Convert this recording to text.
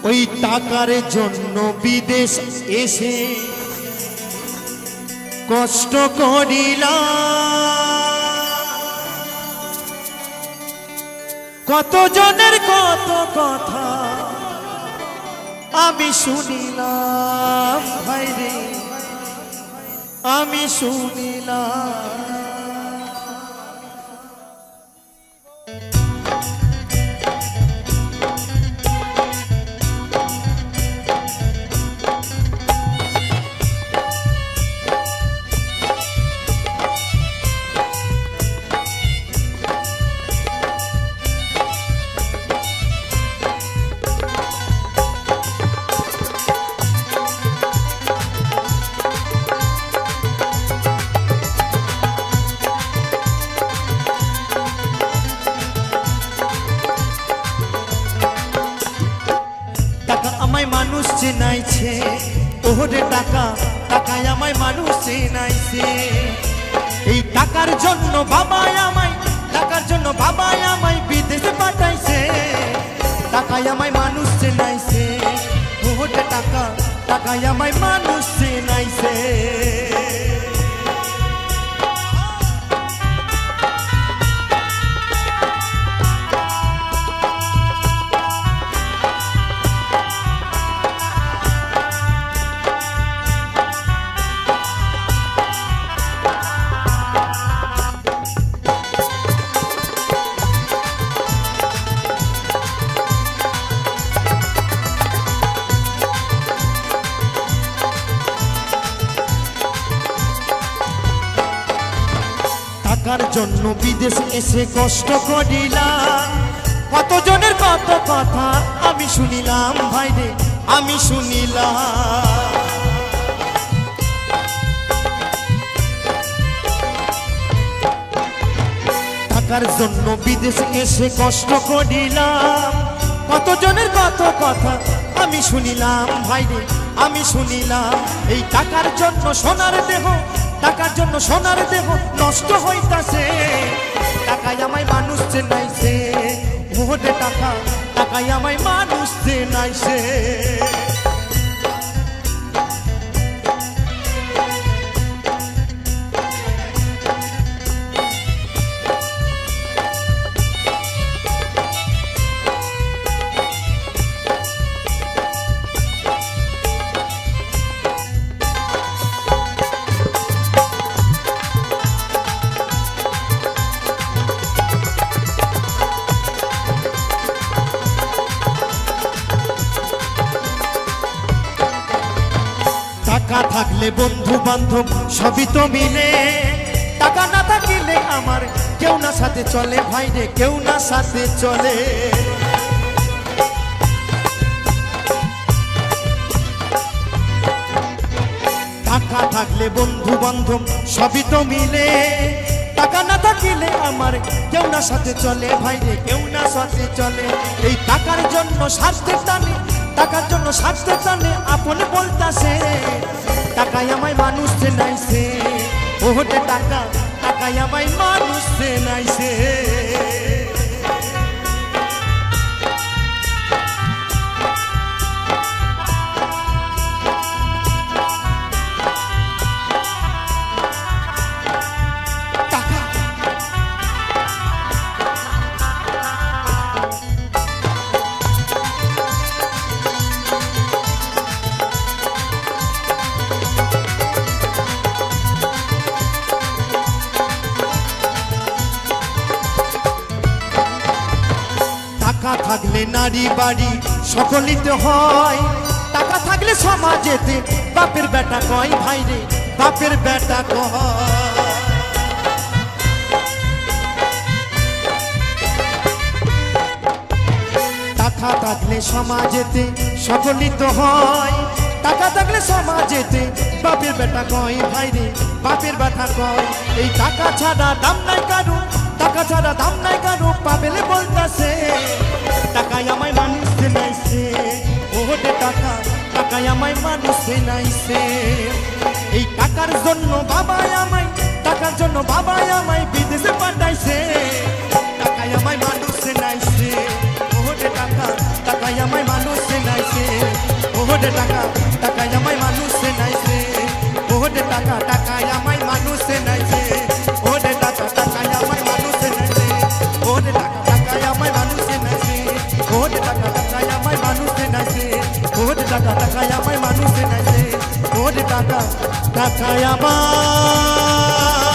ওই টাকার জন্য বিদেশ এসে কষ্ট করিলাম, কত জনের কত কথা আমি শুনিলাম, ভাইরে আমি শুনিলাম। মানুষ চেনাইছে, ওরে টাকা টাকায় আমায় মানুষ চেনাইছে। এই টাকার জন্য বাবাই আমায়, টাকার জন্য বাবাই আমায় বিদেশে পাঠাইছে। টাকায় আমায় মানুষ চেনাইছে, ওরে টাকা টাকায় আমায় মানুষ চেনাইছে। টাকার জন্য বিদেশ এসে কষ্ট করিলাম, কত জনের কত কথা আমি শুনিলাম, ভাইরে আমি শুনিলাম। টাকার জন্য বিদেশ এসে কষ্ট করিলাম, কত জনের কত কথা আমি শুনিলাম, ভাইরে আমি শুনিলাম। এই টাকার জন্য সোনার দেহ, টাকার জন্য সোনার দেহ নষ্ট হইতাছে। টাকায় আমায় মানুষ চেনাইছে, ওরে টাকা টাকায় আমায় মানুষ চেনাইছে। টাকা থাকলে বন্ধু বান্ধব সবই তো মিলে, টাকা না থাকিলে আমার কেউ না সাথে চলে, ভাইরে কেউ না সাথে চলে। টাকা থাকলে বন্ধু বান্ধব সবই তো মিলে, টাকা না থাকিলে আমার কেউ না সাথে চলে, ভাইরে কেউ না সাথে চলে। এই টাকার জন্য স্বার্থের টানে, টাকার জন্য স্বার্থের টানে আপন বলতাছে। টাকায় আমায় মানুষ চেনাইছে, ওরে টাকা টাকায় আমায় মানুষ চেনাইছে। টাকা থাকলে নারী বাড়ি সকলিতে হয়, টাকা থাকলে সমাজেতে বাপের বেটা কয়, ভাইরে বাপের বেটা কয়। টাকা থাকলে সমাজেতে সকলিত হয়, টাকা থাকলে সমাজেতে বাপের বেটা কয়, ভাইরে বাপের বেটা কয়। এই টাকা ছাড়া দাম নাই কারো, টাকা ছাড়া দাম নাই কারো পাবেলে বলতাছে। টাকায় আমায় মানুষ চেনাইছে, ওরে টাকা টাকায় আমায় মানুষ চেনাইছে। এই টাকার জন্য বাবাই আমায়, টাকার জন্য বাবাই আমায় বিদেশে পাঠাইছে। টাকায় আমায় মানুষ চেনাইছে, ওরে টাকা টাকায় আমায় মানুষ নাইছে ওরে টাকা টাকায় আমায় মানুষ নাইছে ওরে টাকা টাকায় আমায় মানুষ নাইছে ওরে টাকা টাকায় আমায় মানুষ নাইছে ওরে টাকা টাকায় আমায় মানুষ নাইছে ওরে টাকা টাকায় আমায় মানুষ নাইছে ওরে টাকা টাকায় আমায় মানুষ নাইছে ওরে টাকা টাকায় আমায়